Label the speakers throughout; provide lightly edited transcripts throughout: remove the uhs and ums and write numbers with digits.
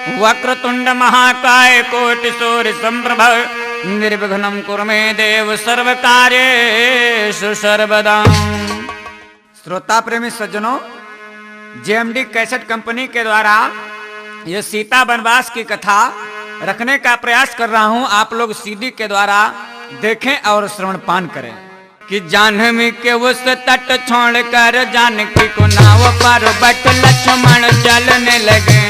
Speaker 1: वक्रतुंड महाकाय कोटि सूर्य संप्रभ निर्विघ्नं कुरु मे देव सर्व कार्येषु सर्वदा। श्रोता प्रेमी सज्जनों, जेएमडी कैसेट कंपनी के द्वारा ये सीता वनवास की कथा रखने का प्रयास कर रहा हूं। आप लोग सीडी के द्वारा देखें और श्रवण पान करें। कि जाह्नवी के उस तट छोड़ कर जानकी को नाव पर बट लक्ष्मण चलने लगे।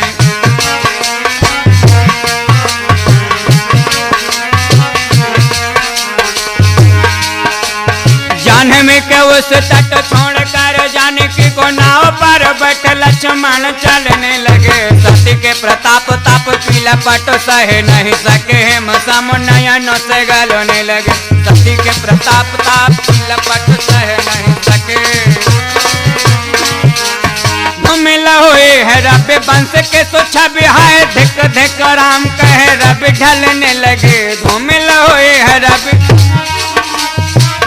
Speaker 1: जाह्नवी के उस तट छोड़ कर जानकी को नाव पर बट लक्ष्मण चलने लगे। सती के प्रताप ताप पीला पट सहे नहीं सके, हेम सम नयनों से गलने लगे। सती के प्रताप ताप पीला पट सहे नहीं सके। मिल हुए है रब बंश के सुछा बिहाय, धिक धिक राम कहे रब ढलने लगे। धूमिल हुए है रब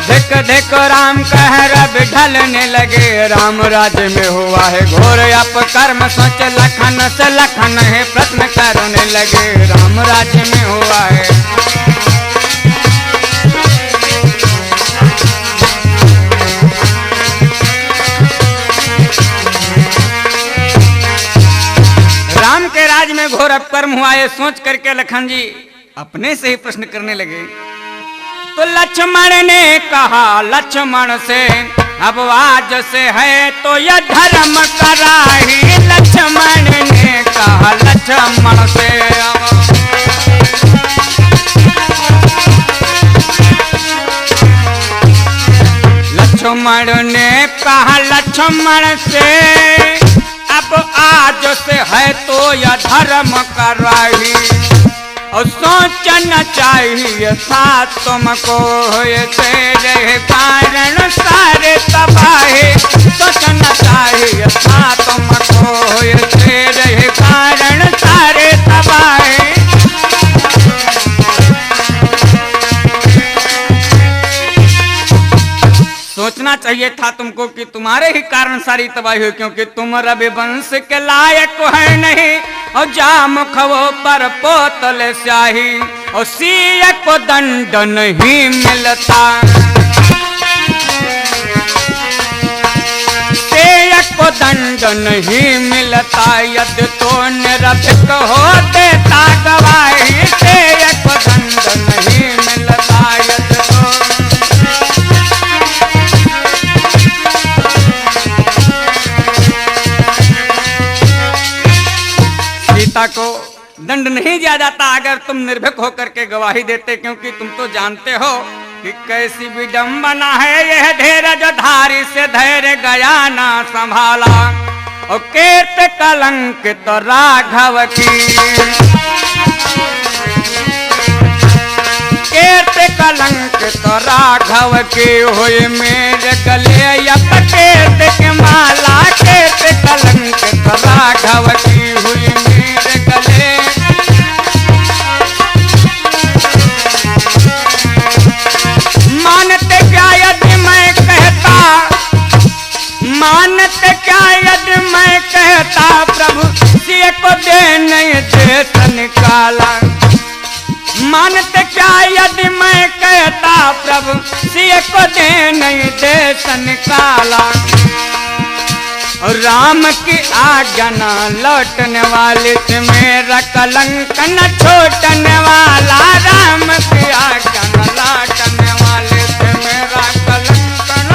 Speaker 1: धिक धिक राम कह रब ढलने लगे। राम राज्य में हुआ है घोर अपकर्म, सोच लखन से लखन है प्रश्न करने लगे। राम राज्य में हुआ है राम के राज में घोर अपकर्म हुआ है, सोच करके लखन जी अपने से ही प्रश्न करने लगे। तो लक्ष्मण ने कहा लक्ष्मण से, अब आज से है तो यह धर्म कराही। लक्ष्मण ने कहा लक्ष्मण से, लक्ष्मण ने कहा लक्ष्मण से, अब आज से है तो यह धर्म कराही। और सोचना चाहिए था तुमको, तेरे कारण सारे तबाहे। सोचना चाहिए था तुमको, तेरे कारण सारे तबाहे। सोचना चाहिए था तुमको कि तुम्हारे ही कारण सारी तबाही हुई, क्योंकि तुम रवि वंश के लायक है नहीं। और जाम खवो पर पोतल स्याही, और सीए को दंड नहीं मिलता। सीए को दंड नहीं मिलता, यदि तो निरभिक हो देता गवाही। सीए को दंड नहीं मिलता, यदि तो सीता को दंड नहीं दिया जाता अगर तुम निर्भीक होकर के गवाही देते, क्योंकि तुम तो जानते हो कि कैसी विडंबना है यह धीरज धारी से धैर्य गया ना संभाला। और कीर्त कलंक तो राघव की, कीर्त कलंक तो राघव की हुई मेरे गले अब कीर्त की माला। कीर्त कलंक तो राघव की हुई मेरे गले। मानते क्या यदि मैं कहता, मानते क्या यदि मैं कहता, प्रभु सिए को दे नहीं देश निकाला। मानते क्या यदि मैं कहता, प्रभु सिए को दे नहीं देश निकाला। राम की आज्ञा न लौटने वाली से मेरा कलंक न छोड़ने वाला। राम की आज्ञा न लौटने वाली से मेरा कलंक न।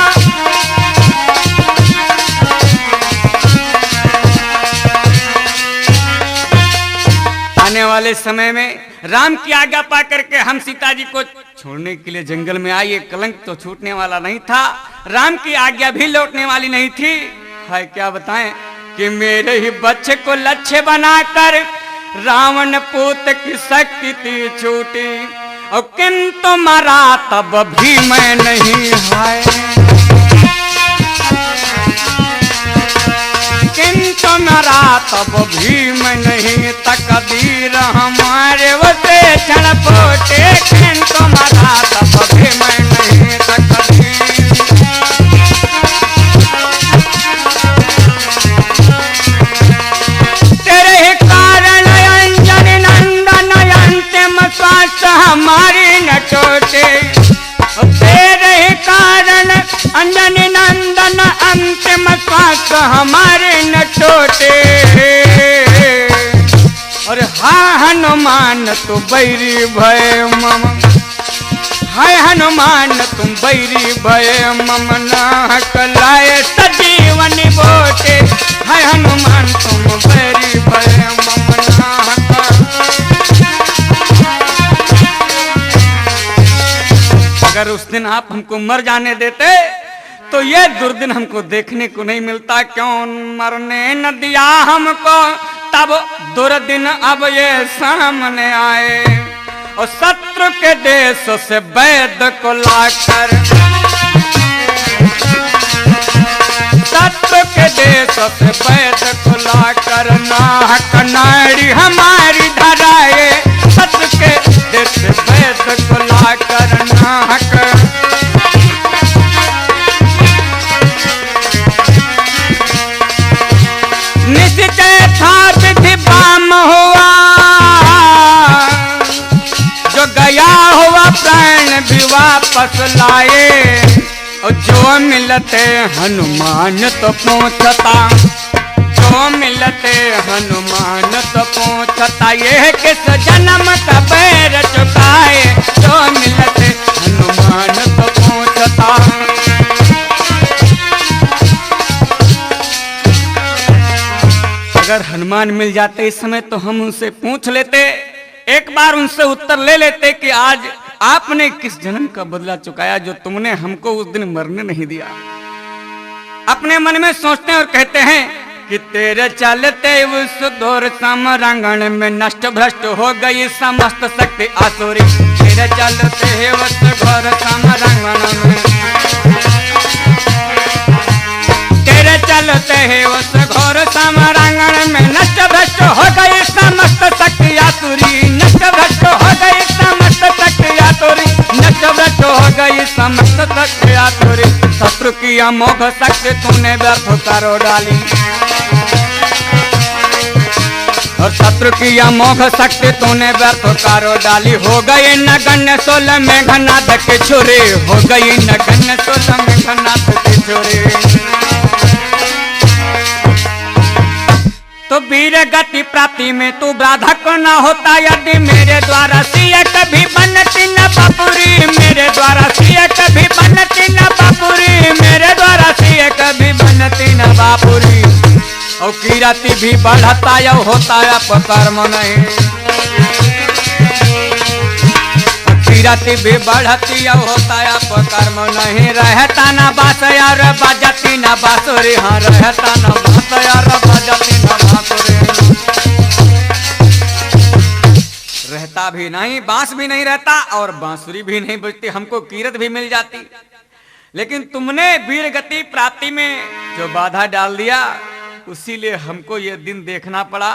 Speaker 1: आने वाले समय में राम की आज्ञा पा करके हम सीता जी को छोड़ने के लिए जंगल में आए। कलंक तो छूटने वाला नहीं था, राम की आज्ञा भी लौटने वाली नहीं थी। है क्या बताएं कि मेरे ही बच्चे को लक्ष्य बनाकर रावण पूत की शक्ति थी छूटी। और किंतु मरा तब भी मैं नहीं है, किंतु मरा तब भी मैं नहीं। तकदीर हमारे वसे क्षण पोटे, किंतु मरा तब भी मैं नहीं। तकदीर तेरे ही कारण हनुमान तू बैरी भय मम, हाय हनुमान तुम बैरी भय मम नाहक लाए सजीवन बोटे, हाय हनुमान तुम बैरी भय मम नाहक। अगर उस दिन आप हमको मर जाने देते तो ये दुर्दिन हमको देखने को नहीं मिलता, क्यों मरने न दिया हमको तब दुर्दिन अब ये सामने आए। और शत्रु के देश से वैद्य को लाकर, शत्रु के देश से वैद्य को लाकर नाहक नाड़ी हमारी धराए, शत्रु के देश से वैद्य को लाकर नाहक। निश्चय था विधि बाम हुआ, जो गया हुआ प्राण भी वापस लाए। और जो मिलते हनुमान तो पूछता, जो मिलते हनुमान तो पूछता, ये किस जन्म का बैर चुकाए। जो मिलते हनुमान तो पूछता। अगर हनुमान मिल जाते इस समय तो हम उनसे पूछ लेते, एक बार उनसे उत्तर ले लेते कि आज आपने किस जन्म का बदला चुकाया जो तुमने हमको उस दिन मरने नहीं दिया। अपने मन में सोचते हैं और कहते हैं कि तेरे चलते उस घोर समरांगण में नष्ट भ्रष्ट हो गई समस्त शक्ति आसुरी। तेरे चलते उस घोर समरांगण में, तेरे चलते है उस घोर समरांगण में नष्ट भ्रष्ट हो गई समस्त शक्ति आसुरी। नष्ट भ्रष्ट हो गई समस्त शक्ति आसुरी, नष्ट भ्रष्ट हो गई समस्त शक्ति आसुरी। शत्रु की अमोघ शक्ति तूने व्यर्थ करो डाली, और शत्रु की अमोघ शक्ति तूने व्यर्थ करो डाली। हो गई नगण्य 16 मेघनाद के छुरी, हो गई नगण्य 16 मेघनाद के छुरी। तो वीर गति प्राप्ति में तू बाधक न होता, यदि मेरे द्वारा सिय कभी बनती न बापुरी। मेरे द्वारा सिय कभी बनती न बापुरी, मेरे द्वारा सिय कभी बनती न बापुरी। और कीरति भी बढ़ता या होता अपकर्म नहीं, कीरति भी बढ़ती या होता अपकर्म नहीं। रहता न बास यार बजती न बांसुरी, हाँ रहता न बास यार बजती न बांसुरी। रहता भी नहीं, बांस भी नहीं रहता और बांसुरी भी नहीं बजती, हमको कीरत भी मिल जाती। लेकिन तुमने वीर गति प्राप्ति में जो बाधा डाल दिया, उसीलिए हमको ये दिन देखना पड़ा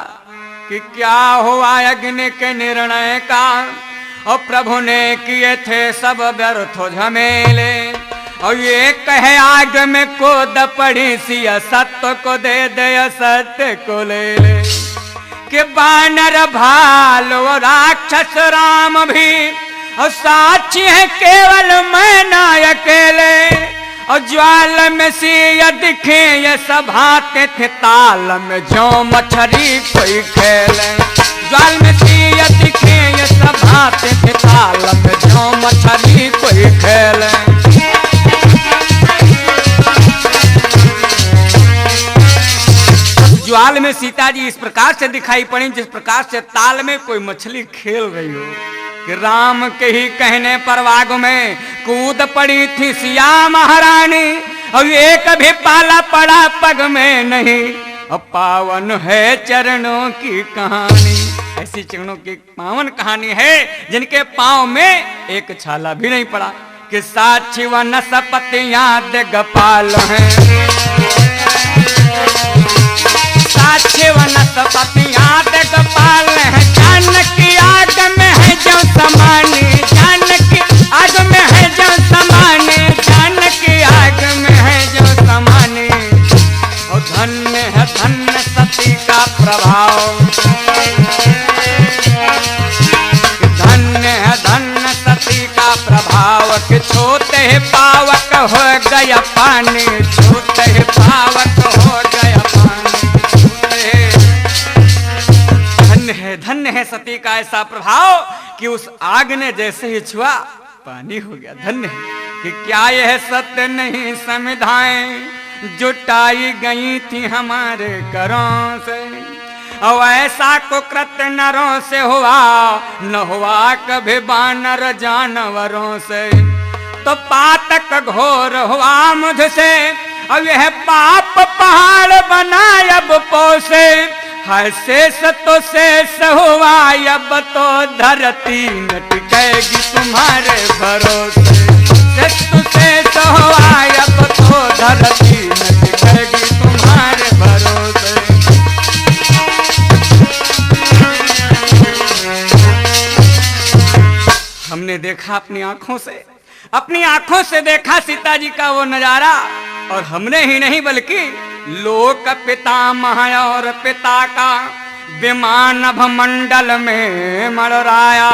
Speaker 1: कि क्या हुआ यज्ञ के निर्णय का। और प्रभु ने किए थे सब व्यर्थ झमेले, और ये कहे आग में कोद पड़ी सिया सत्य को दे दे सत्य को ले ले। कि बानर भालो राक्षस राम भी, और साक्षी है केवल मैं ना अकेले। और ज्वाल में सिया दिखे ये सभाते थे ताल में, जो मछली कोई खेले। ज्वाल में सिया दिखे ये सभाते थे ताल में, जो मछली कोई खेले। ज्वाल में सीता जी इस प्रकार से दिखाई पड़ी जिस प्रकार से ताल में कोई मछली खेल रही हो। कि राम के ही कहने पर वाग में कूद पड़ी थी सिया महारानी, और एक भी पाला पड़ा पग में नहीं। अब पावन है चरणों की कहानी, ऐसी चरणों की पावन कहानी है जिनके पांव में एक छाला भी नहीं पड़ा। कि साक्षी व नसपतियां दिगपाल हैं, साक्षी व नसपतियां दिगपाल हैं। जानकी आग में है जो समानी, जानकी आग में है जो समानी, जानकी आग में है जो समानी। और धन्य है धन्य सती का प्रभाव, धन्य है धन्य सती का प्रभाव। कि छूते ही पावक हो गया पानी, छूते ही पावक हो गया पानी। धन्य धन्य है सती का ऐसा प्रभाव कि उस आग ने जैसे ही छुआ पानी हो गया। धन्य है कि क्या यह सत्य नहीं समिधाएं जुटाई गई थी हमारे करों से, और ऐसा कुकृत्य नरों से हुआ न हुआ कभी बानर जानवरों से। तो पातक घोर हुआ मुझसे, अब यह पाप पहाड़ बनाए अब पोसे, हर शेष तो शेष हुआ अब तो धरती न टिकेगी तुम्हारे भरोसे। शेष तो शेष हुआ अब तो धरती न टिकेगी तुम्हारे भरोसे। हमने देखा अपनी आंखों से देखा सीता जी का वो नजारा, और हमने ही नहीं बल्कि लोक पितामह और पिता का विमान भमंडल में मड़राया,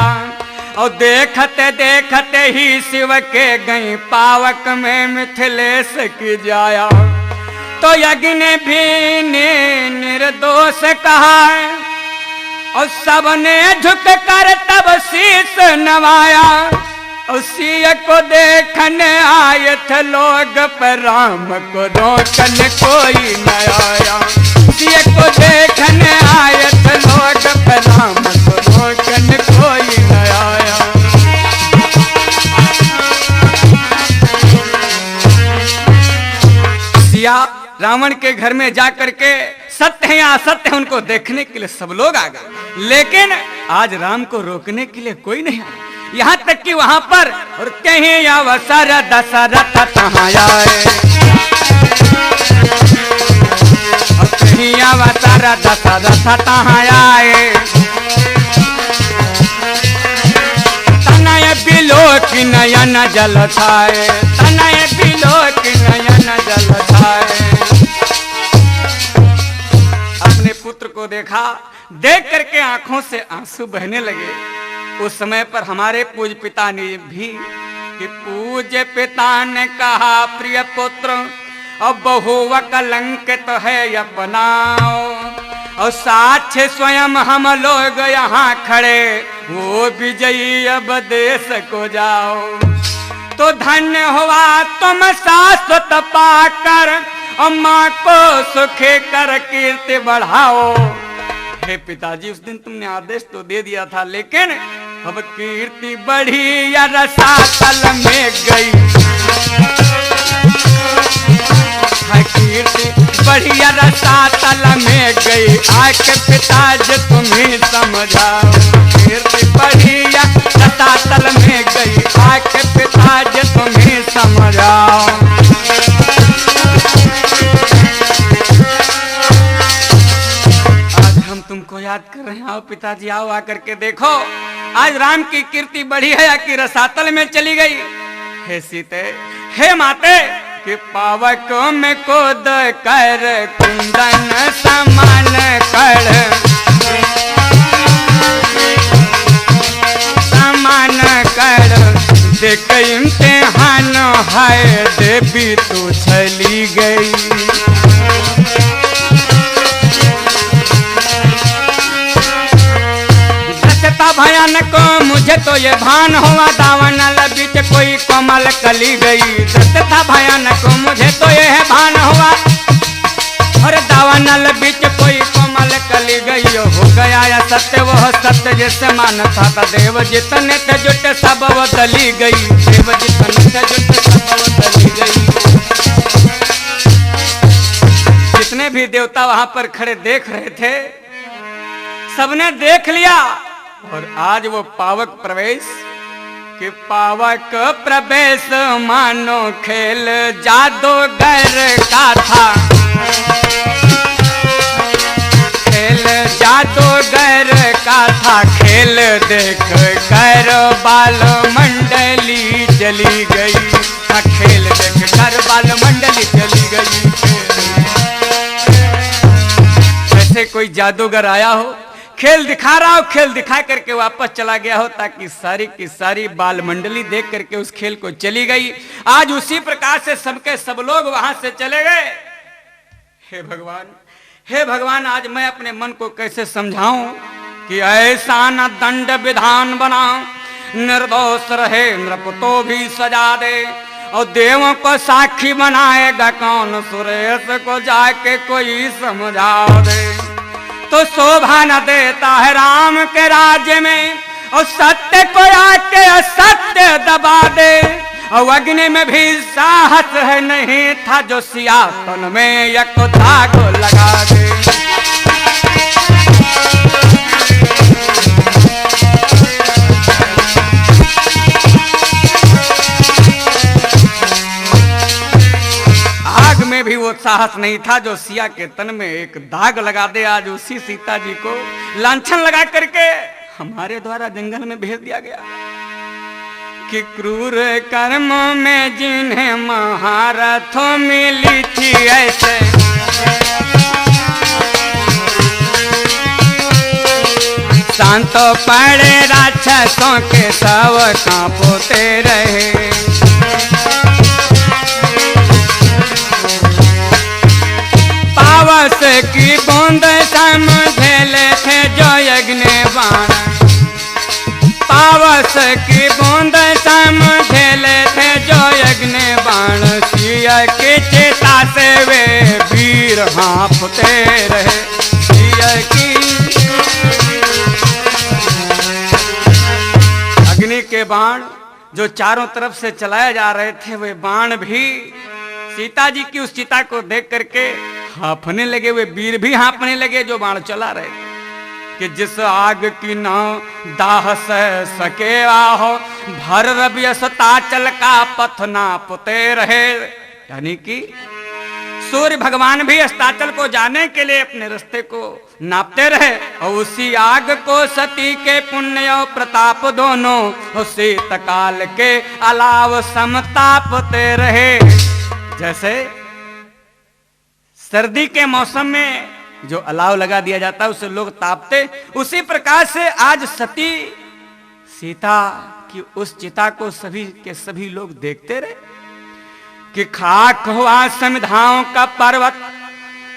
Speaker 1: और देखते देखते ही शिव के गई पावक में मिथिलेश की जाया। तो यज्ञ ने भी निर्दोष कहा, और सबने झुक कर तब शीश नवाया, उसी को देखने आए थे लोग पर राम को रोकन कोई न आया। उसी को देखने आए थे लोग पर राम को रोकन कोई न आया। सिया रावण के घर में जाकर के सत्य है या असत्य है उनको देखने के लिए सब लोग आ गए, लेकिन आज राम को रोकने के लिए कोई नहीं आया। यहाँ तक कि वहां पर और कहीं अवसर दशरथ कहाँ आए, और कहीं अवसर दशरथ कहाँ आए। तनय बिलो की नयन जल छाए, तनय बिलो की नयन जल छाए। अपने पुत्र को देखा, देख करके आंखों से आंसू बहने लगे। उस समय पर हमारे पूज्य पिता ने भी कि पूज्य पिता ने कहा प्रिय पुत्र अब बहु कलंकित है अपनाओ, और साक्ष्य स्वयं हम लोग यहाँ खड़े, वो विजयी अब देश को जाओ। तो धन्य हुआ तुम शाश्वत पाकर, और माँ को सुखे कर कीर्ति बढ़ाओ। हे पिताजी, उस दिन तुमने आदेश तो दे दिया था, लेकिन अब कीर्ति बढ़ी या रसातल में गई। कीर्ति बढ़ी या रसातल में गई, आके पिताजी तुम्हें समझाओ। कीर्ति बढ़ी या रसातल में गई, आके पिताजी तुम्हें समझाओ। तुमको याद कर रहे हैं, आओ पिताजी आओ, आकर के देखो आज राम की कीर्ति बढ़ी है या कि रसातल में चली गई। हे सीते, हे माते, कि पावक में कोद कर कुंदन समान कर, समान कर देख इम्तिहान है देवी तू चली गई। भयानक मुझे तो ये भान हुआ, दावनल बीच कोई कोमल कली गई। था भयानक मुझे तो ये है भान हुआ, और दावनल बीच कोई कोमल कली गई। हो गया या सत्य वह सत्य जैसे मान था, देव जितने थे जुट सब वो दली गई। देव जितने थे जुट सब वो दली गई। जितने भी देवता वहां पर खड़े देख रहे थे, सबने देख लिया। और आज वो पावक प्रवेश, कि पावक प्रवेश मानो खेल जादूगर का था। खेल जादूगर का था, खेल देख कर बाल मंडली जली गई। खेल देख कर बाल मंडली चली गई। जैसे कोई जादूगर आया हो, खेल दिखा रहा हो, खेल दिखा करके वापस चला गया हो, ताकि सारी की सारी बाल मंडली देख करके उस खेल को चली गई। आज उसी प्रकार से सबके सब लोग वहां से चले गए। हे भगवान, हे भगवान, आज मैं अपने मन को कैसे समझाऊं कि ऐसा न दंड विधान बना, निर्दोष रहे नृप तो भी सजा दे। और देवों को साक्षी बनाएगा कौन, सुरेश को जाके कोई समझा दे। तो शोभा न देता है राम के राज्य में, और सत्य को आके असत्य दबा दे। और अग्नि में भी साहस है नहीं था, जो सियातन में एक दाग लगा दे। आग में भी वो साहस नहीं था, जो सिया के तन में एक दाग लगा दे। आज उसी सीता जी को लांछन लगा करके हमारे द्वारा जंगल में भेज दिया गया कि क्रूर कर्म में जिन्हें महारथों मिली थी ऐसे, शांत पड़े राक्षसों के सब कांपते रहे। पावस की बूंद समझेले थे जो यज्ञ बाण, पावस की बूंद समझेले थे जो यज्ञ बाण। सिया की चिता से वे वीर हाँफते रहे। सिया की अग्नि के बाण जो चारों तरफ से चलाए जा रहे थे, वे बाण भी सीता जी की उस चिता को देख करके हाँफने लगे। वे वीर भी हाँफने लगे जो बाण चला रहे थे। कि जिस आग की ना दाह सह सके आहो, भर रबियसता चल का पथ नापते रहे। यानी कि सूर्य भगवान भी अस्ताचल को जाने के लिए अपने रास्ते को नापते रहे। और उसी आग को सती के पुण्य और प्रताप दोनों उसी तकाल के अलाव समतापते रहे। जैसे सर्दी के मौसम में जो अलाव लगा दिया जाता है उसे लोग तापते, उसी प्रकार से आज सती सीता की उस चिता को सभी के सभी लोग देखते रहे कि खाक हुआ समिधाओं का पर्वत,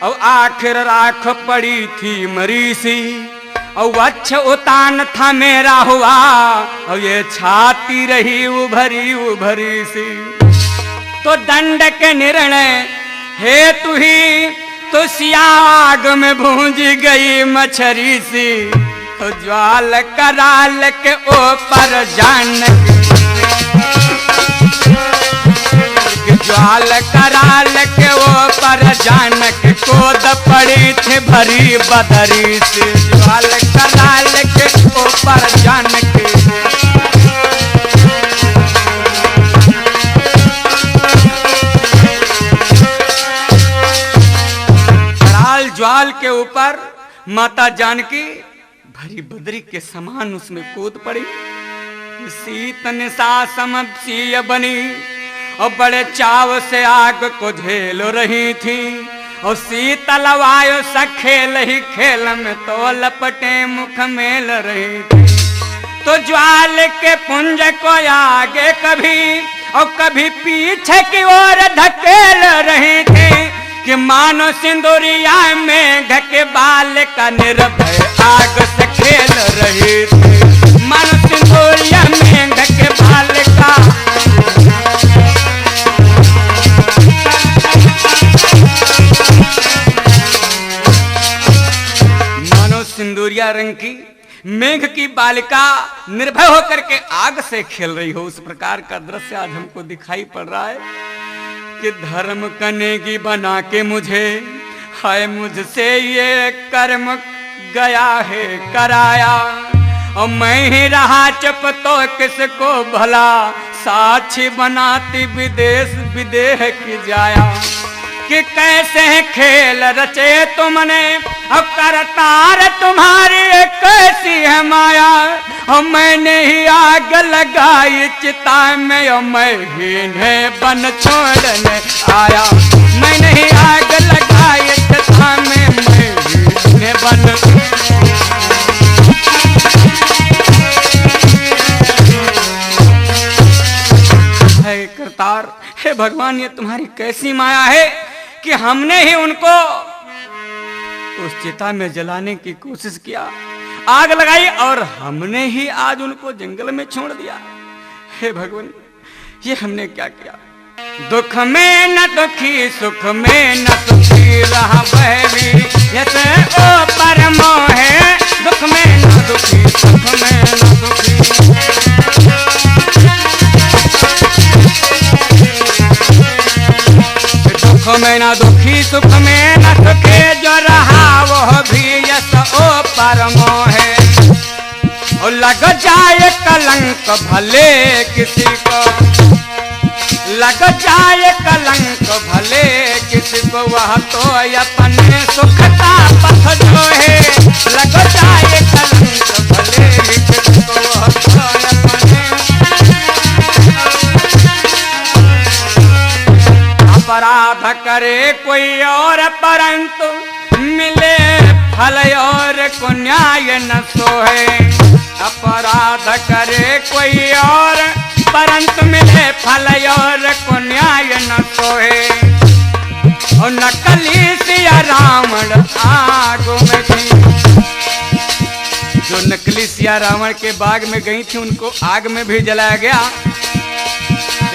Speaker 1: और आखिर राख पड़ी थी मरीसी। और वक्ष उतान था मेरा हुआ, और ये छाती रही उभरी उभरी सी। तो दंड के निर्णय हे तू ही, तो सिया आग में भूंज गई मछरी सी। तो ज्वाल कराल के ऊपर जान, ज्वाल कराल के ऊपर जान के कोद पड़ी थी भरी बदरी सी। ज्वाल कराल के ऊपर जान के ज्वाल के ऊपर माता जानकी भरी बदरी के समान उसमें कूद पड़ी। शीत निशा समसीय बनी, और बड़े चाव से आग को झेल रही थी। और शीतल वायु सा खेल ही खेल में तो लपटे मुख मेल रही थी। तो ज्वाल के पुंज को आगे कभी और कभी पीछे की ओर धकेल रही थी। कि मानो सिंदूरिया में ढके बाल का निर्भय आग से खेल रही थी। मानो सिंदूरिया में ढके बाल का, मानो सिंदूरिया रंग की मेघ की बालिका निर्भय होकर के आग से खेल रही हो, उस प्रकार का दृश्य आज हमको दिखाई पड़ रहा है। कि धर्म कनेगी बना के मुझे, हाय मुझसे ये कर्म गया है कराया। और मैं ही रहा चुप तो किसको भला साक्षी बनाती विदेश विदेह की जाया। कि कैसे खेल रचे तुमने, और करतार तुम्हारी कैसी है माया। और मैंने ही आग लगाई चिता में, और मैं ही इन्हें बन छोड़ने आया। मैंने ही आग लगाई चिता में, मैं ही इन्हें बन। हे करतार, हे भगवान, ये तुम्हारी कैसी माया है कि हमने ही उनको उस चिता में जलाने की कोशिश किया, आग लगाई और हमने ही आज उनको जंगल में छोड़ दिया। हे भगवान, ये हमने क्या किया? दुख में न दुखी, सुख में न सुखी रहा वह भी जैसे ओ परमो है। दुख में न दुखी, सुख में न दुखी। दुख में न दुखी, सुख में न सुखी जो रहा वह भी जैसे ओ परमो है। और लग जाए कलंक भले किसी को, लग जाए कलंक भले किसी को, वह तो अपने सुखता पथ जो है। लग जाए कलंक भले किसी को, वह तो अपने अपराध करे कोई और परंतु मिले फल और को न्याय न सोहे। अपराध करे कोई और परंतु मिले फल और को न्याय न सोहे। और नकली सिया रावण आग में थी, जो नकली सिया रावण के बाग में गई थी उनको आग में भी जलाया गया।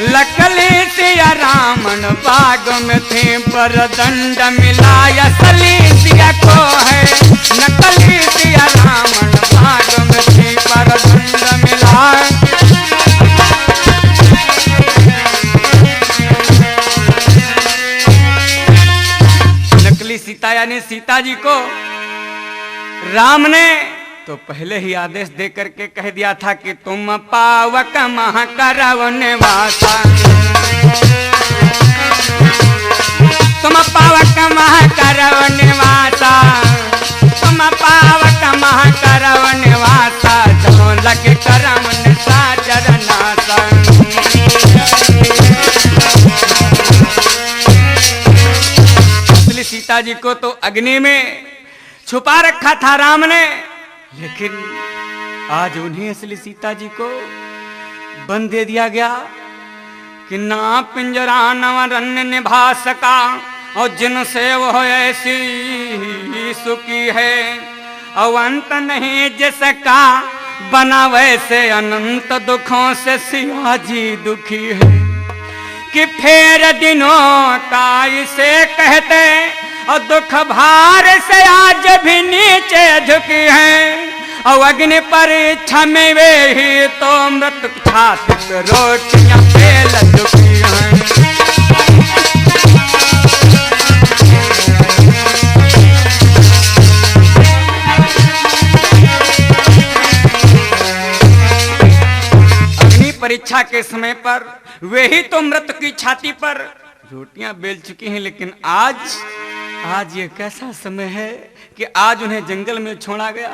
Speaker 1: नकली सिया रावण बाग में थी, पर दंड मिला असली सिया को है। नकली सिया रावण बाग में थी, पर दंड मिला। नकली सीता यानी सीता जी को राम ने तो पहले ही आदेश दे करके कह दिया था कि तुम पावक महाकरव निवासा, तुम पावक महाकरव निवासा, तुम पावक महाकरव निवासा। जो लग करम निशाचर नासा। असली सीता जी को तो अग्नि में छुपा रखा था राम ने, लेकिन आज उन्हें असली सीता जी को बंद दे दिया गया कि ना पिंजरा नवरण्य निभा सका, और जिनसे वह ऐसी सुखी है। और अंत नहीं जिसका बना वैसे अनंत दुखों से सिया जी दुखी है। कि फेर दिनों का इसे कहते, और दुख भार से आज भी नीचे झुकी है। और अग्नि परीक्षा में वे ही तो मृत छातित रोटियां फेल झुकी हैं। अग्नि परीक्षा के समय पर वे ही तो मृत की छाती पर रोटियां बेल चुकी हैं। लेकिन आज ये कैसा समय है कि आज उन्हें जंगल में छोड़ा गया।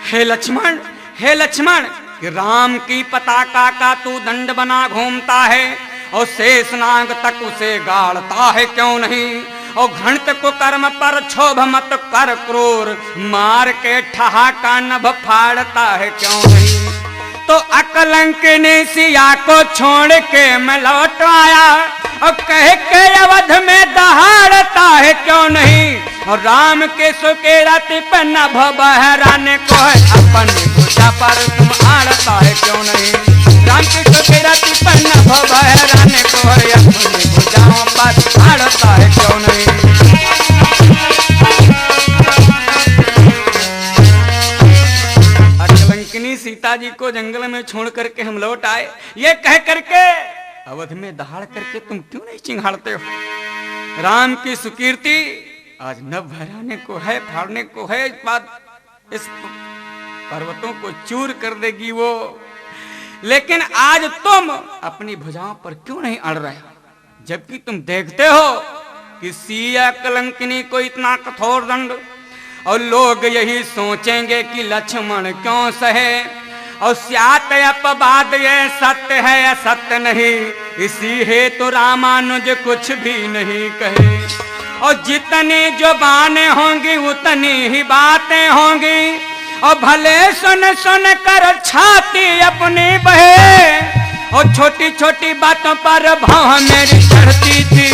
Speaker 1: हे लक्ष्मण, हे लक्ष्मण, कि राम की पताका का तू दंड बना घूमता है, और शेषनाग तक उसे गाड़ता है क्यों नहीं। और घृणित को कर्म पर क्षोभ मत कर क्रूर, मार के ठहाका नभ फाड़ता है क्यों नहीं। तो अकलंकिनी सिया को छोड़ के मैं लौट आया, और कह के अवध में दहाड़ता है क्यों नहीं। और राम के सुके राति पर नभ बहराने को है, अपनी भुजा पर तुम आड़ता है क्यों नहीं। राम के सुके राति पर नभ बहराने को है, अपनी भुजाओं पर आड़ता है क्यों नहीं। अकलंकिनी सीता जी को जंगल में छोड़ करके हम लौट आए, ये कह करके अवध में दहाड़ करके तुम क्यों नहीं चिंघाड़ते हो। राम की सुकीर्ति आज नभ भराने को है, फाड़ने को है। इस बात इस पर्वतों को चूर कर देगी वो। लेकिन आज तुम अपनी भुजाओं पर क्यों नहीं अड़ रहे हो, जबकि तुम देखते हो कि सिया कलंकिनी को इतना कठोर दंड, और लोग यही सोचेंगे कि लक्ष्मण क्यों सहे। और स्यात अपवाद ये सत्य है या सत्य नहीं, इसी हेतु रामानुज कुछ भी नहीं कहे। और जितनी जुबानें होंगी उतनी ही बातें होंगी, और भले सुन सुन कर छाती अपनी बहे। और छोटी छोटी बातों पर भाव मेरी चढ़ती थी,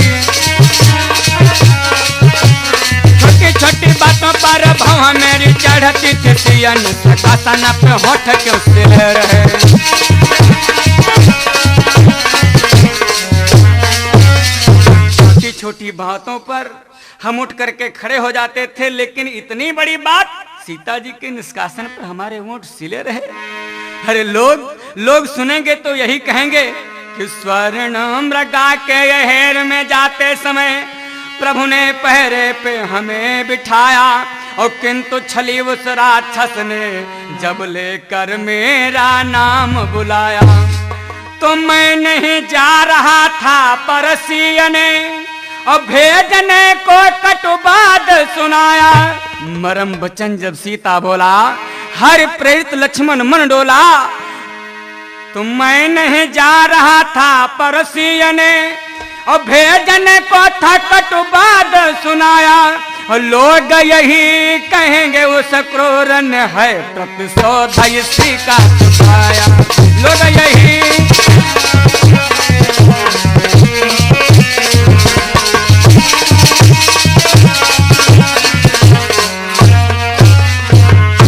Speaker 1: छोटी छोटी बातों पर भौं मेरी चढ़ती थी सियन सकासन पे होठ क्यों सिले रहे। छोटी छोटी बातों पर हम उठ करके खड़े हो जाते थे, लेकिन इतनी बड़ी बात सीता जी के निष्कासन पर हमारे होंठ सिले रहे। अरे लोग सुनेंगे तो यही कहेंगे कि स्वर्ण मृगा के हेर में जाते समय प्रभु ने पहरे पे हमें बिठाया, और किंतु छली उस राक्षस ने जब लेकर मेरा नाम बुलाया। तो मैं नहीं जा रहा था परसिया ने, और भेजने को कटुबाद सुनाया। मरम बचन जब सीता बोला, हर प्रेरित लक्ष्मण मन डोला। तो मैं नहीं जा रहा था परसिया ने, और भेजने को था कटुबाद सुनाया। और लोग यही कहेंगे उस क्रूर ने है प्रतिशोध इसी का चुकाया। लोग यही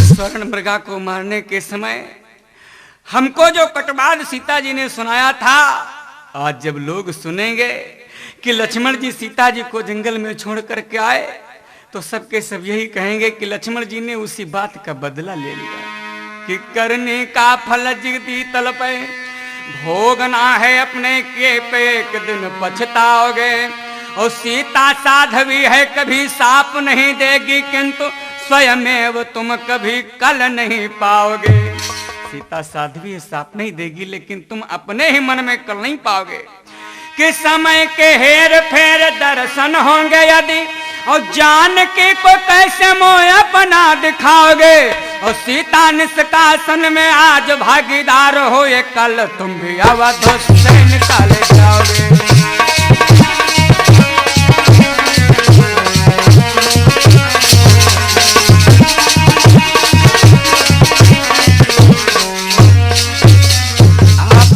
Speaker 1: स्वर्ण मृगा को मारने के समय हमको जो कटुबाद सीता जी ने सुनाया था, आज जब लोग सुनेंगे कि लक्ष्मण जी सीता जी को जंगल में छोड़ करके आए, तो सबके सब यही कहेंगे कि लक्ष्मण जी ने उसी बात का बदला ले लिया कि करने का फल जिगती तल पे भोगना है अपने के पे एक दिन पछताओगे। और सीता साध्वी है कभी साप नहीं देगी, किंतु स्वयमेव तुम कभी कल नहीं पाओगे। सीता साध्वी साप नहीं देगी, लेकिन तुम अपने ही मन में कल नहीं पाओगे। कि समय के हेर फेर दर्शन होंगे यदि, और जानकी को कैसे मोह अपना दिखाओगे। और सीता निष्कासन में आज भागीदार हो, ये कल तुम भी अवध से निकाले जाओगे।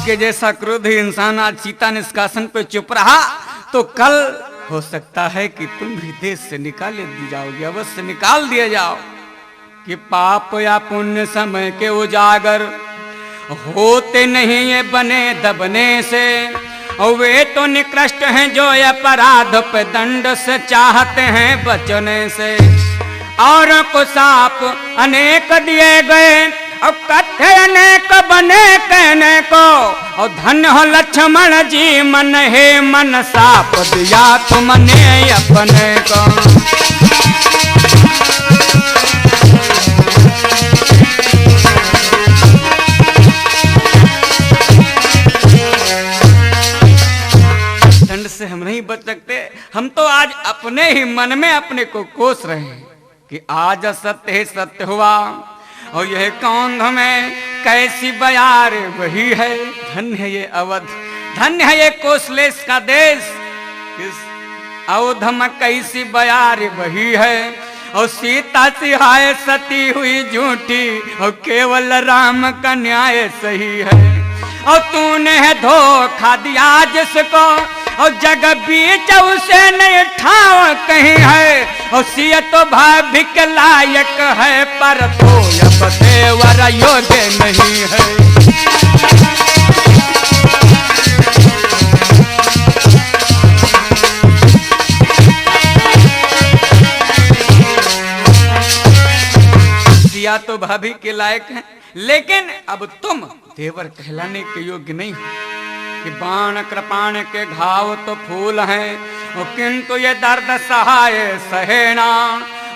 Speaker 1: के जैसा क्रोधी इंसान आज सीता निष्कासन पे चुप रहा, तो कल हो सकता है कि तुम भी देश से निकाले दी जाओगे, अवश्य निकाल दिए जाओ। कि पाप या पुण्य समय के उजागर होते नहीं ये बने दबने से, और वे तो निकृष्ट हैं जो अपराध पे दंड से चाहते हैं बचने से। और को साप अनेक दिए गए, और कथे अनेक बने कहने को, और धन्य हो लक्ष्मण जी मन हे मन साप दिया तुमने अपने को। दंड से हम नहीं बच सकते, हम तो आज अपने ही मन में अपने को कोस रहे हैं कि आज सत्य ही सत्य हुआ, और यह कौन हमें कैसी बयार वही है। धन्य है ये अवध, धन्य है ये कौशलेश का देश, इस अवध में कैसी बयार वही है। और सीता सिहाय सती हुई झूठी, और केवल राम का न्याय सही है। और तूने है धोखा दिया जिसको, और जग बीच उसे नहीं ठाव कहीं है। और सिया तो भाभी के लायक है, पर तो अब देवर योग्य नहीं है। सिया तो भाभी के लायक है, लेकिन अब तुम देवर कहलाने के योग्य नहीं हो। कि बाण कृपाण के घाव तो फूल हैं, और किंतु ये दर्द सहाय सहेना।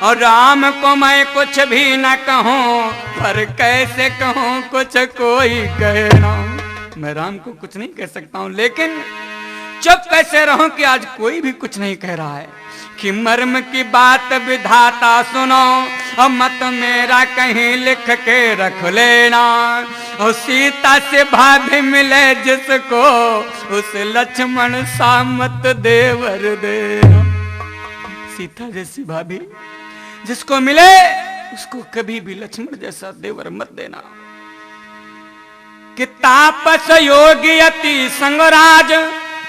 Speaker 1: और राम को मैं कुछ भी न कहूँ, पर कैसे कहूँ कुछ कोई कहना। मैं राम को कुछ नहीं कह सकता हूँ, लेकिन चुप कैसे रहूं कि आज कोई भी कुछ नहीं कह रहा है। कि मर्म की बात विधाता सुनो, और मत मेरा कहीं लिख के रख लेना। और सीता से भाभी मिले जिसको, उस लक्ष्मण सा मत देवर देना। सीता जैसी भाभी जिसको मिले, उसको कभी भी लक्ष्मण जैसा देवर मत देना। कि तापस योगी अति संगराज,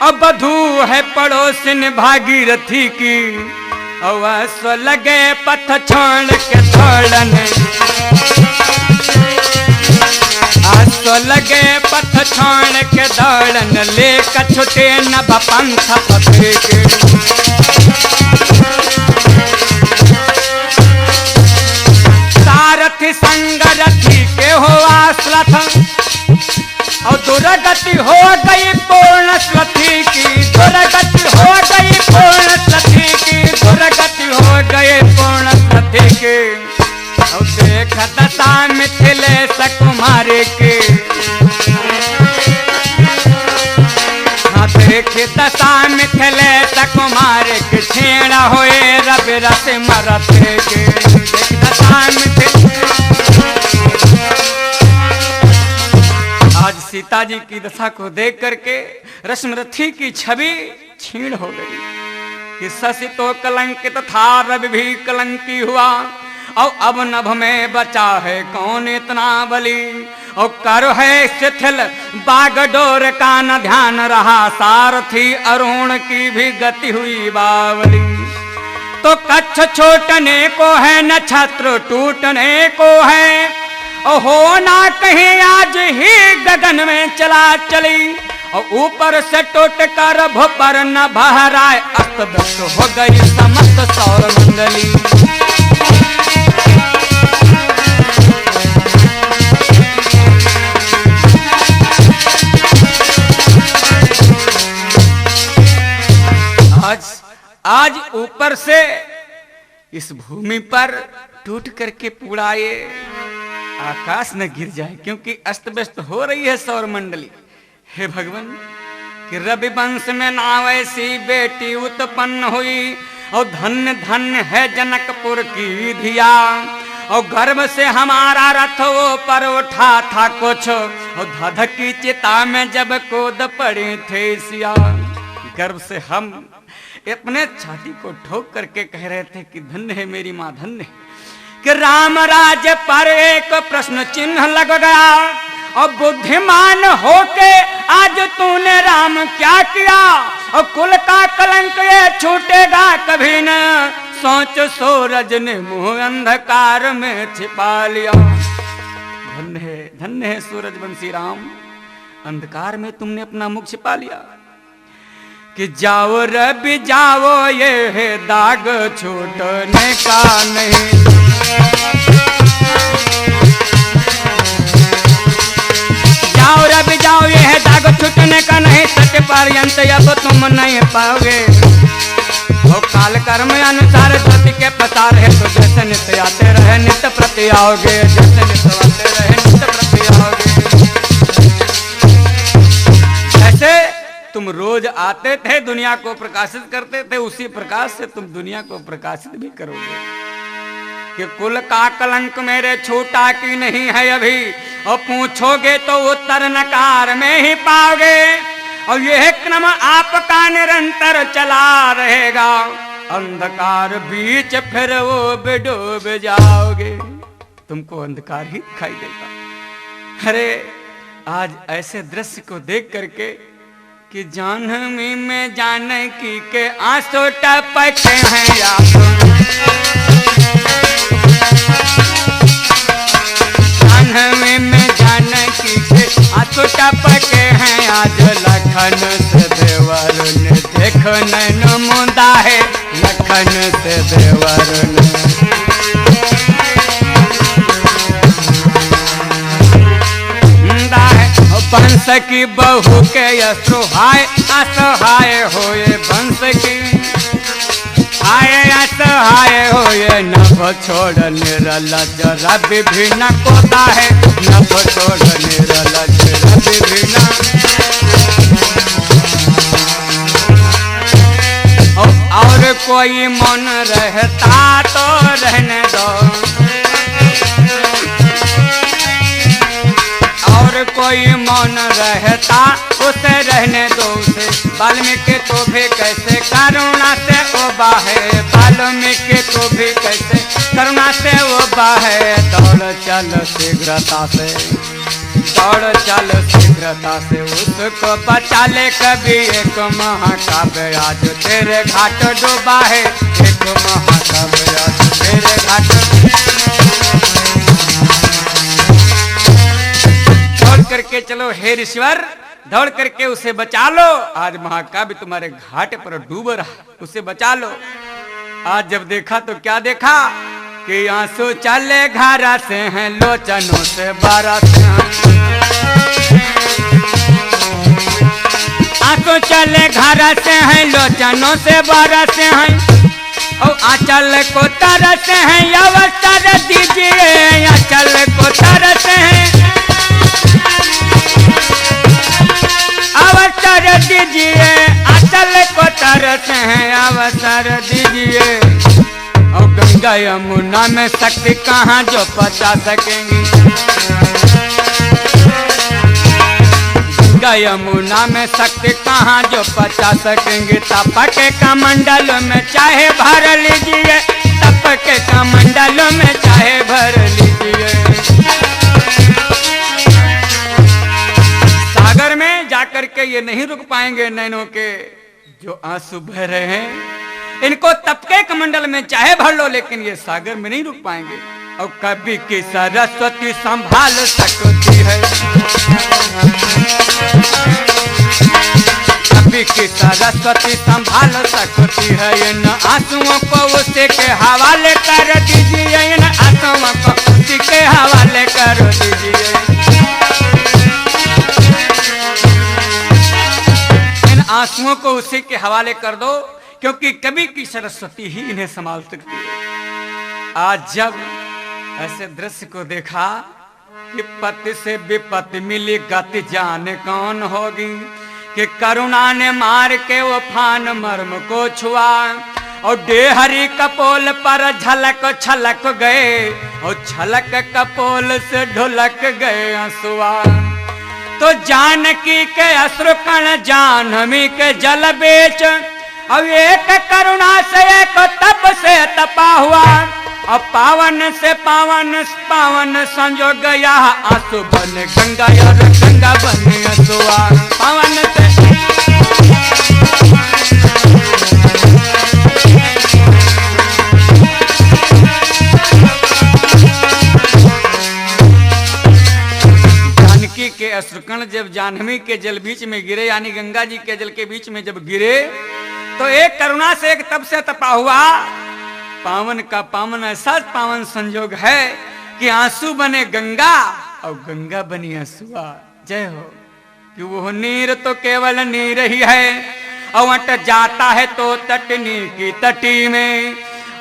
Speaker 1: और बधू है पड़ोसिन भागीरथी की। अवश्य लगे पथ छोड़ के दौड़न, आसो लगे पथ छोड़ के दौड़न, ले कछुटे न पंथ पथे के। सारथी संग रथी के हो आश्रथ, और दुर्गति हो गई पूर्ण रथी की, दुर्गति हो गई पूर्ण रथी की, दुर्गति हो गई पूर्ण रथी की। और देख दशा मिथिलेश कुमार के, हाँ देख दशा मिथिलेश कुमार के, छेड़ा होए रवि रस मरथ के। देख दशा आज सीता जी की दशा को देख करके रश्मरथी की छवि छीण हो गई कि शशि तो कलंकित था, रवि भी कलंकी हुआ, और अब नभ में बचा है कौन इतना बली। और कर है शिथिल बागडोर का न ध्यान रहा, सारथी अरुण की भी गति हुई बावली। तो कच्छ छोटने को है न छत्र टूटने को है, और हो ना कहीं आज ही गगन में चला चली। और ऊपर से टूट कर भूपर न बहराए, अस्त व्यस्त हो गई समस्त सौर मंडली। आज ऊपर से इस भूमि पर टूट करके पूरा ये आकाश न गिर जाए, क्योंकि अस्त व्यस्त हो रही है सौर मंडली। हे भगवान, कि रवि वंश में नाव ऐसी बेटी उत्पन्न हुई, और धन्य धन्य है जनकपुर की धिया। और गर्भ से हमारा रथ वो पर उठा था कुछ, और धधक की चिता में जब कूद पड़े थे सिया। गर्भ से हम अपने छाती को ठोक करके कह रहे थे कि धन्य है मेरी माँ, धन्य है। कि राम राज्य पर एक प्रश्न चिन्ह लग गया, और बुद्धिमान होके आज तूने राम क्या किया। और कुल का कलंक ये छूटेगा कभी न, सोच सूरज ने मुंह अंधकार में छिपा लिया। धन्य है सूरजवंशी राम, अंधकार में तुमने अपना मुख छिपा लिया। कि जाओ रवि जाओ, ये है दाग छूटने का नहीं। जाओ रवि जाओ, ये है दाग छूटने का नहीं, सत्य पर्यंत अब तुम नहीं पाओगे। वो काल कर्म अनुसार सत्य के प्रसार है, तो जैसे नित्य आते रहे नित्य प्रति आओगे, जैसे नित्य आते रहे नित्य प्रति आओगे। जैसे तुम रोज आते थे दुनिया को प्रकाशित करते थे, उसी प्रकाश से तुम दुनिया को प्रकाशित भी करोगे। कि कुल का कलंक मेरे छूटा की नहीं है अभी, और पूछोगे तो उत्तर नकार में ही पाओगे। और यह क्रम आपका निरंतर चला रहेगा, अंधकार बीच फिर वो डूब जाओगे, तुमको अंधकार ही दिखाई देगा। अरे आज ऐसे दृश्य को देख करके कि जानवी में जानकी के आंसू टपके हैं याद, जानवी में जानकी के आंसू टपके हैं आज। लखन से देवर ने देख नैन मुंदा है, लखन से देवर ने। बंस की बहू के असहाय असहाय होए, बंस की आए असहाय होए। नभ छोड़ निरलज रवि भी न कोता है, नभ छोड़ निरलज रवि भी न। और कोई मन रहता तो रहने दो, और कोई मौन रहता उसे रहने दो। उसे वाल्मीकि तो भी कैसे करुणा से उबा है, वाल्मीकि तो भी कैसे करुणा से उबा है। दौड़ चल शीघ्रता से, दौड़ चल शीघ्रता से उसको बचा ले। कभी एक महाकाव्य आज तेरे घाट डूबा है, एक महाकाव्य आज तेरे घाट। दौड़ करके चलो हे ईश्वर, दौड़ करके उसे बचा लो। आज महाकाव्य तुम्हारे घाट पर डूब रहा, उसे बचा लो। आज जब देखा तो क्या देखा कि आंसू चले घारा से हैं, लोचनों से बारा से हैं। आंसू चले घारा से हैं, लोचनों से बारा से हैं। और आंचल को तरस हैं, अवसर दीजिए, आंचल को तरस हैं, अवसर दीजिए, आंचल को तरस हैं, अवसर दीजिए। और गंगा यमुना में शक्ति कहाँ जो बचा सकेंगी, गंगा यमुना में शक्ति कहाँ जो बचा सकेंगे। तपके का मंडल में चाहे भर लीजिए, तपके का मंडल में चाहे भर लीजिए। सागर में जाकर के ये नहीं रुक पाएंगे नैनों के जो आंसू बह रहे हैं। इनको तपके कमंडल में चाहे भर लो, लेकिन ये सागर में नहीं रुक पाएंगे। और कभी की सरस्वती संभाल सकती है, कभी की सरस्वती संभाल सकती है। इन आंसुओं को उसी के हवाले कर दीजिए, इन आंसुओं को उसी के हवाले कर दीजिए। इन आंसुओं को उसी के हवाले कर दो, क्योंकि कभी की सरस्वती ही इन्हें संभाल सकती है। आज जब ऐसे दृश्य को देखा कि पति से विपत्ति मिली गति जाने कौन होगी, कि करुणा ने मार के वो फान मर्म को छुआ। और डेहरी कपोल पर झलक छलक गए, और छलक कपोल से ढुलक गए आंसुआ। तो जानकी के अश्रु कण जाह्नवी के जल बेच, अब एक करुणा से एक तप से तपा हुआ। अब पावन से पावन पावन संजो गया, आंसू बने गंगा और गंगा बने आंसुआ। पावन से जानकी के अश्रुकण जब जाह्नवी के जल बीच में गिरे, यानी गंगा जी के जल के बीच में जब गिरे, तो एक करुणा से एक तप से तपा हुआ। पावन का पावन ऐसा पावन संयोग है कि आंसू बने गंगा और गंगा बनी आंसुआ। जय हो। कि वो नीर तो केवल नीर ही है, और अट जाता है तो तटनी की तटी में।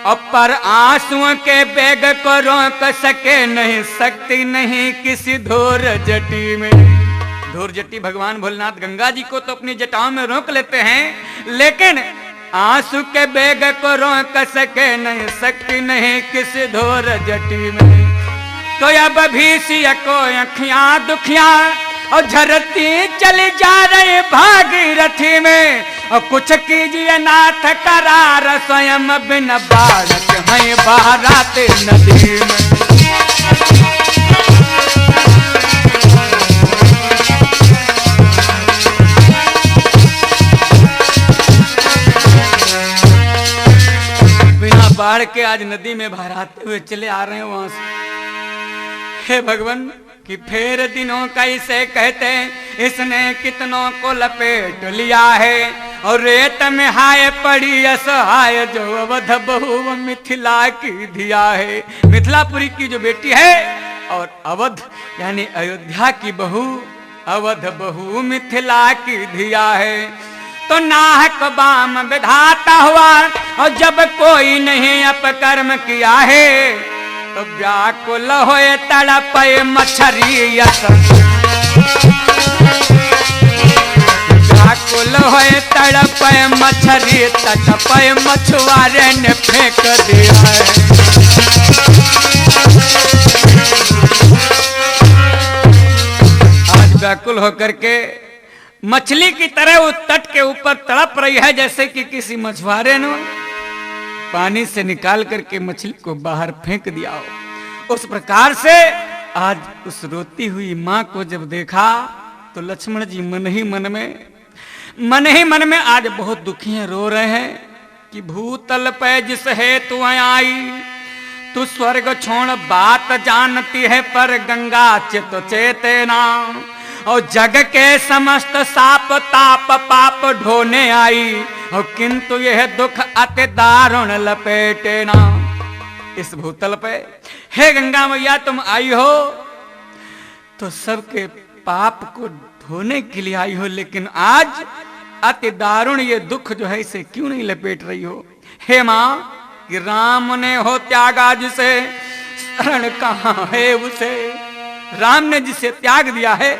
Speaker 1: अब पर आंसुओं के बेग को रोक सके नहीं, शक्ति नहीं किसी धूर जटी में। धूर जटी भगवान भोलेनाथ गंगा जी को तो अपनी जटाओं में रोक लेते हैं, लेकिन आंसू के बेग को रोक सके नहीं, शक्ति नहीं किसी धूर जटी में। तो अब भीषिया को अखियां दुखियां और झरती चली जा रही भागीरथी में। और कुछ कीजिए नाथ करार, स्वयं बिन बालक हैं बहराते नदी में। बिना बाढ़ के आज नदी में बहराते हुए चले आ रहे हैं वहां से। हे भगवान कि फेर दिनों कैसे कहते, इसने कितनों को लपेट लिया है। और रेत में हाय पड़ी असहाय, जो अवध बहू मिथिला की धिया है। मिथिलापुरी की जो बेटी है, और अवध यानी अयोध्या की बहू, अवध बहू मिथिला की धिया है। तो नाहक बाम विधाता हुआ, और जब कोई नहीं अपकर्म किया है, तो व्याकुल होए तड़पे मछरी यस। व्याकुल होए तड़पे मछरी, तड़पे मछुआरे ने फेंक दिया है। आज व्याकुल होकर के मछली की तरह वो तट के ऊपर तड़प रही है, जैसे कि किसी मछुआरे ने पानी से निकाल करके मछली को बाहर फेंक दिया हो। उस प्रकार से आज उस रोती हुई मां को जब देखा तो लक्ष्मण जी मन ही मन में आज बहुत दुखी हैं, रो रहे हैं कि भूतल पे जिस है तू आई, तू स्वर्ग छोड़ बात जानती है, पर गंगा चित चेतना और जग के समस्त साप ताप पाप ढोने आई, और किंतु यह दुख अति दारुण लपेटे ना। इस भूतल पे हे गंगा मैया तुम आई हो तो सबके पाप को धोने के लिए आई हो, लेकिन आज अति दारुण ये दुख जो है इसे क्यों नहीं लपेट रही हो। हे मां कि राम ने हो त्यागा जिसे, शरण कहां है उसे। राम ने जिसे त्याग दिया है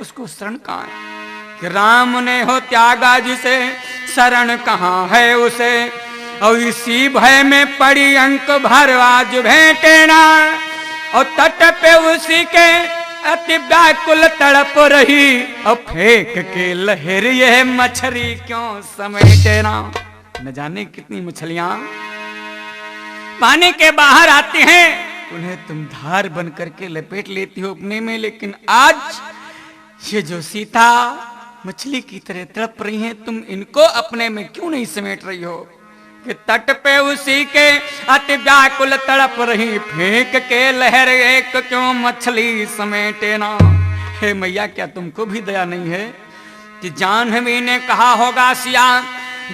Speaker 1: उसको शरण कहां है। कि राम ने हो त्यागा जिसे, शरण कहां है उसे। और इसी भय में पड़ी अंक भर आज भेंटे ना, और तट पे उसी के अति व्याकुल तड़प रही, और फेंक के लहर यह मछली क्यों समेटे ना। न जाने कितनी मछलियां पानी के बाहर आती हैं, उन्हें तुम धार बन करके लपेट लेती हो अपने में, लेकिन आज ये जो सीता मछली की तरह तड़प रही हैं, तुम इनको अपने में क्यों नहीं समेट रही हो। कि तट पे उसी के अति व्याकुल तड़प रही, फेंक के लहर एक क्यों मछली समेटे ना। हे मैया क्या तुमको भी दया नहीं है कि जाह्नवी ने कहा होगा सिया,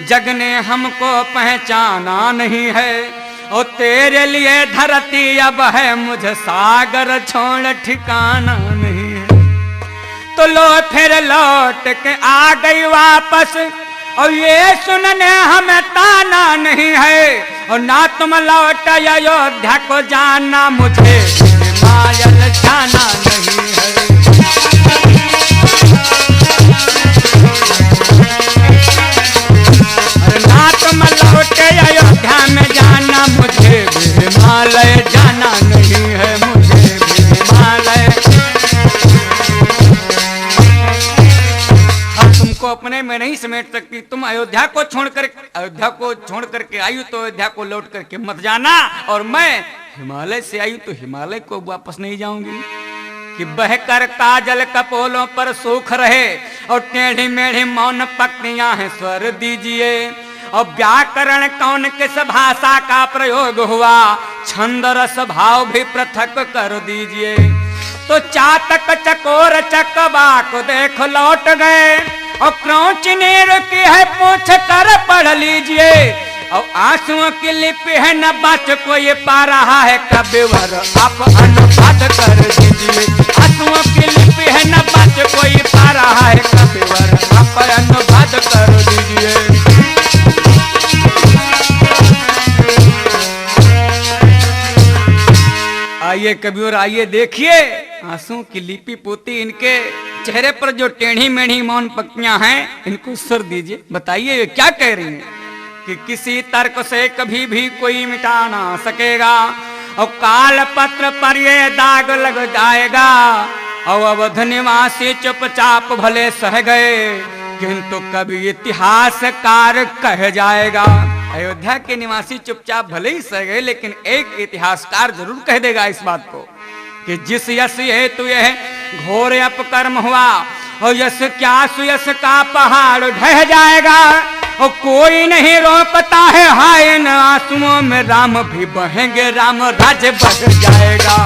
Speaker 1: जग ने हमको पहचाना नहीं है, और तेरे लिए धरती अब है मुझे सागर छोड़ ठिकाना नहीं है। तो लो फिर लौट के आ गई वापस, और ये सुनने हमें ताना नहीं है, और ना तुम लौट अयोध्या को जाना, मुझे मायल जाना नहीं है। ना तुम लौट अयोध्या में जाना, मुझे हिमालय जाना नहीं है, मुझे हिमालय। तुमको अपने में नहीं समेट सकती, तुम अयोध्या को छोड़ करके आई तो अयोध्या को लौट करके मत जाना, और मैं हिमालय से आई तो हिमालय को वापस नहीं जाऊंगी। कि बहकर काजल कपोलों पर सूख रहे, और टेढ़ी मेढ़ी मौन पक्तियां हैं स्वर दीजिए, और व्याकरण कौन किस भाषा का प्रयोग हुआ, छंद रस भाव भी पृथक कर दीजिए। तो चातक चकोर चकबा को देख लौट गए, और क्रौच ने रुकी है पूछ कर पढ़ लीजिए, और आंसुओं की लिपि है न बच कोई पा रहा है, कविवर आप अनुवाद कर दीजिए। आंसुओं की लिपि है न बच कोई पा रहा है, कविवर आप अनुवाद कर दीजिए। आइए कविवर आइए देखिए, आंसुओं की लिपि पोती इनके चेहरे पर जो टेढ़ी मेढ़ी मौन पक्तियां हैं, इनको सुर दीजिए। बताइए ये क्या कह रही हैं। कि किसी तर्क से कभी भी कोई मिटा ना सकेगा, और काल पत्र पर ये दाग लग जाएगा, और अवध निवासी चुपचाप भले सह गए, किंतु कभी इतिहासकार कह जाएगा। अयोध्या के निवासी चुपचाप भले ही सह गए, लेकिन एक इतिहासकार जरूर कह देगा इस बात को कि जिस यश हेतु यह घोर अपकर्म हुआ, और यश क्या सुयश का पहाड़ ढह जाएगा, और कोई नहीं रोकता है हाय न आंसुओं में राम भी बहेंगे, राम राज्य बढ़ जाएगा।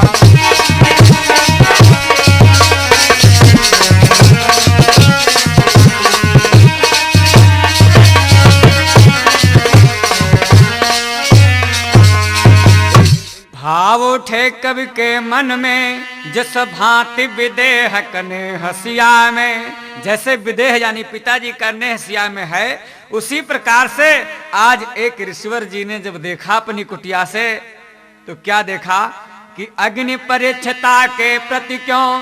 Speaker 1: भाव उठे कवि के मन में, जिस भांति विदेह कने हसिया में। जैसे विदेह यानी पिताजी का नेह हसिया में है, उसी प्रकार से आज एक ऋषिवर जी ने जब देखा अपनी कुटिया से, तो क्या देखा कि अग्नि परीक्षता के प्रति क्यों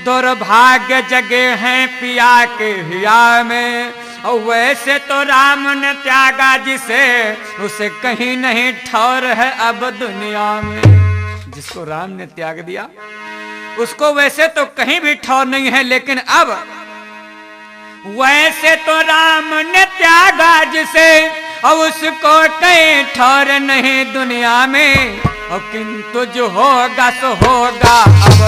Speaker 1: दुर्भाग्य जगे हैं पिया के हिया में। और वैसे तो राम ने त्यागा जिसे, उसे कहीं नहीं ठौर है अब दुनिया में। जिसको राम ने त्याग दिया उसको वैसे तो कहीं भी ठौर नहीं है, लेकिन अब वैसे तो राम ने त्यागा जिसे, और उसको कहीं ठौर नहीं दुनिया में। और किंतु जो होगा सो होगा अब,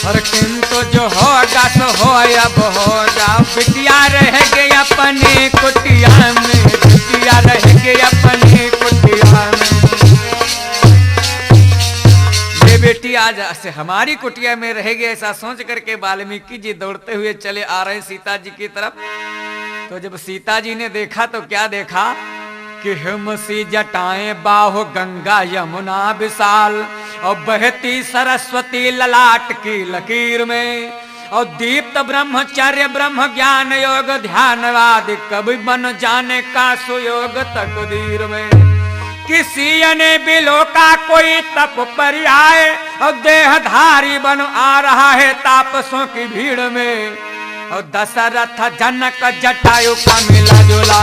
Speaker 1: और किंतु जो होगा सो हो अब होगा। बिटिया रह गई अपनी कुटिया में, बिटिया रह गई अपनी कुटिया में। ये बेटी आज से हमारी कुटिया में रह गई, ऐसा सोच करके वाल्मीकि जी दौड़ते हुए चले आ रहे सीता जी की तरफ। तो जब सीता जी ने देखा तो क्या देखा कि हिमसी जटाएं बाहु गंगा यमुना विशाल, और बहती सरस्वती ललाट की लकीर में, और दीप्त ब्रह्मचर्य ब्रह्म ज्ञान योग ध्यानवाद कभी बन जाने का सुयोग तकदीर में। किसी ने बिलो का कोई तप पर आए, और देहधारी बन आ रहा है तापसों की भीड़ में, और दशरथ जनक जटायु का मिला जुला,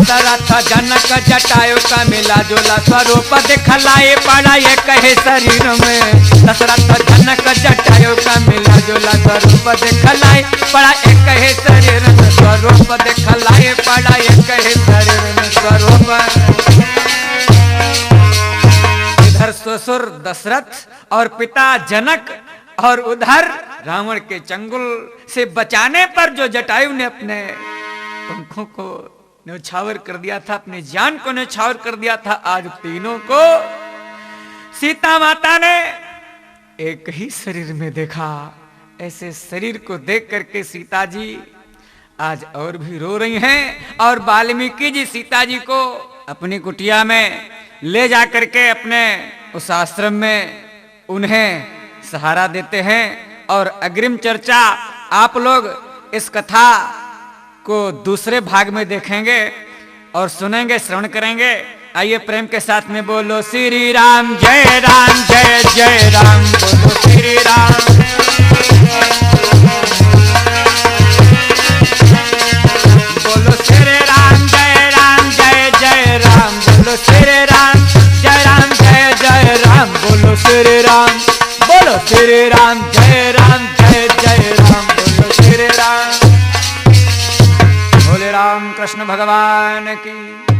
Speaker 1: दशरथ जनक जटायु का मिला जुला स्वरूप दिखलाए पड़ा ये कहे शरीर में। दशरथ जनक जटायु का मिला जुला स्वरूप दिखलाए पड़ा ये कहे शरीर में, स्वरूप दिखलाए पड़ा ये कहे शरीर में स्वरूप। इधर ससुर दशरथ और पिता जनक, और उधर रावण के चंगुल से बचाने पर जो जटायु ने अपने पंखों को न्यौछावर कर दिया था, अपनी जान को न्यौछावर कर दिया था, आज तीनों को सीता माता ने एक ही शरीर में देखा। ऐसे शरीर को देख करके सीता जी आज और भी रो रही हैं, और वाल्मीकि जी सीता जी को अपनी कुटिया में ले जा करके अपने उस आश्रम में उन्हें सहारा देते हैं। और अग्रिम चर्चा आप लोग इस कथा को दूसरे भाग में देखेंगे और सुनेंगे, श्रवण करेंगे। आइए प्रेम के साथ में बोलो श्री राम जय जय राम, बोलो श्री राम। बोलो श्री राम जय जय राम, बोलो श्री राम जय राम, बोलो श्री राम, बोलो श्री राम जय राम, बोलो श्री राम। बोले राम कृष्ण भगवान की।